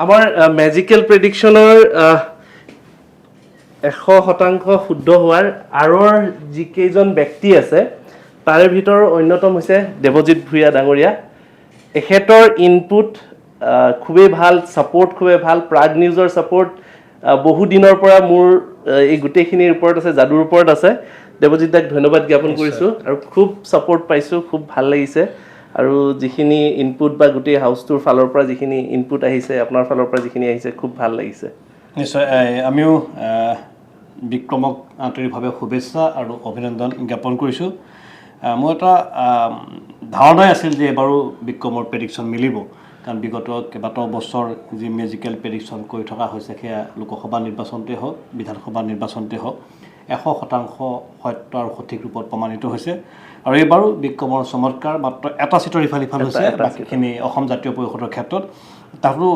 আমাৰ মেজিকেল প্ৰেডিকশ্যনৰ 100% শুদ্ধ হোৱাৰ আঁৰৰ যিকেইজন ব্যক্তি আছে তাৰে ভিতৰত অন্যতম হৈছে দেৱজিৎ ভূঞা ডাঙৰীয়া। এখেতৰ ইনপুট খুবেই ভাল, ছাপোৰ্ট খুবেই ভাল। প্ৰাগ নিউজৰ ছাপোৰ্ট বহু দিনৰ পৰা মোৰ এই গোটেইখিনিৰ ওপৰত আছে, যাদুৰ ওপৰত আছে। দেৱজিৎ দাক ধন্যবাদ জ্ঞাপন কৰিছোঁ আৰু খুব ছাপোৰ্ট পাইছোঁ, খুব ভাল লাগিছে। আৰু যিখিনি ইনপুট বা গোটেই হাউচটোৰ ফালৰ পৰা যিখিনি ইনপুট আহিছে, আপোনাৰ ফালৰ পৰা যিখিনি আহিছে, খুব ভাল লাগিছে। নিশ্চয় আমিও বিক্ৰমক আন্তৰিকভাৱে শুভেচ্ছা আৰু অভিনন্দন জ্ঞাপন কৰিছোঁ। মোৰ এটা ধাৰণাই আছিল যে এবাৰো বিক্ৰমৰ প্ৰেডিকশ্যন মিলিব, কাৰণ বিগত কেইবাটাও বছৰ যি মেজিকেল প্ৰেডিকশ্যন কৰি থকা হৈছে সেয়া লোকসভা নিৰ্বাচনতে হওক, বিধানসভা নিৰ্বাচনতে হওক 100% সত্য আৰু সঠিক ৰূপত প্ৰমাণিত হৈছে। আৰু এইবাৰো বিক্ৰমৰ চমৎকাৰ, মাত্ৰ এটা চিটৰ ইফাল সিফাল হৈছে, বাকীখিনি অসম জাতীয় পৰিষদৰ ক্ষেত্ৰত তাতো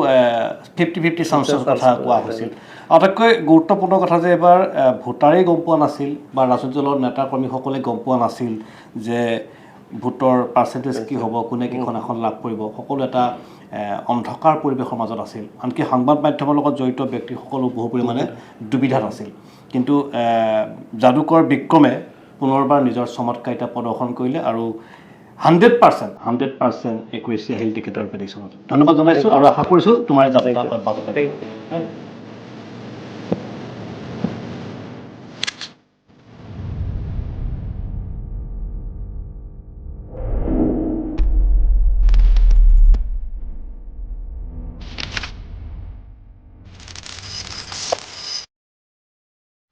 50-50 চান্সৰ কথা কোৱা হৈছিল। আটাইতকৈ গুৰুত্বপূৰ্ণ কথা যে এবাৰ ভোটাৰেই গম পোৱা নাছিল বা ৰাজনৈতিক দলৰ নেতা কৰ্মীসকলে গম পোৱা নাছিল যে ভোটৰ পাৰ্চেণ্টেজ কি হ'ব, কোনে কেইখন আসন লাভ কৰিব। সকলো এটা অন্ধকাৰ পৰিৱেশৰ মাজত আছিল। আনকি সংবাদ মাধ্যমৰ লগত জড়িত ব্যক্তিসকলো বহু পৰিমাণে দুবিধাত আছিল। কিন্তু যাদুকৰ বিক্ৰমে পুনৰবাৰ নিজৰ চমৎকাৰিতা প্ৰদৰ্শন কৰিলে আৰু 100% একুৰেচি আহিল তেখেতৰ প্ৰেডিকশ্যনত। ধন্যবাদ জনাইছোঁ আৰু আশা কৰিছোঁ তোমাৰ যাত্ৰা অব্যাহত থাকিব।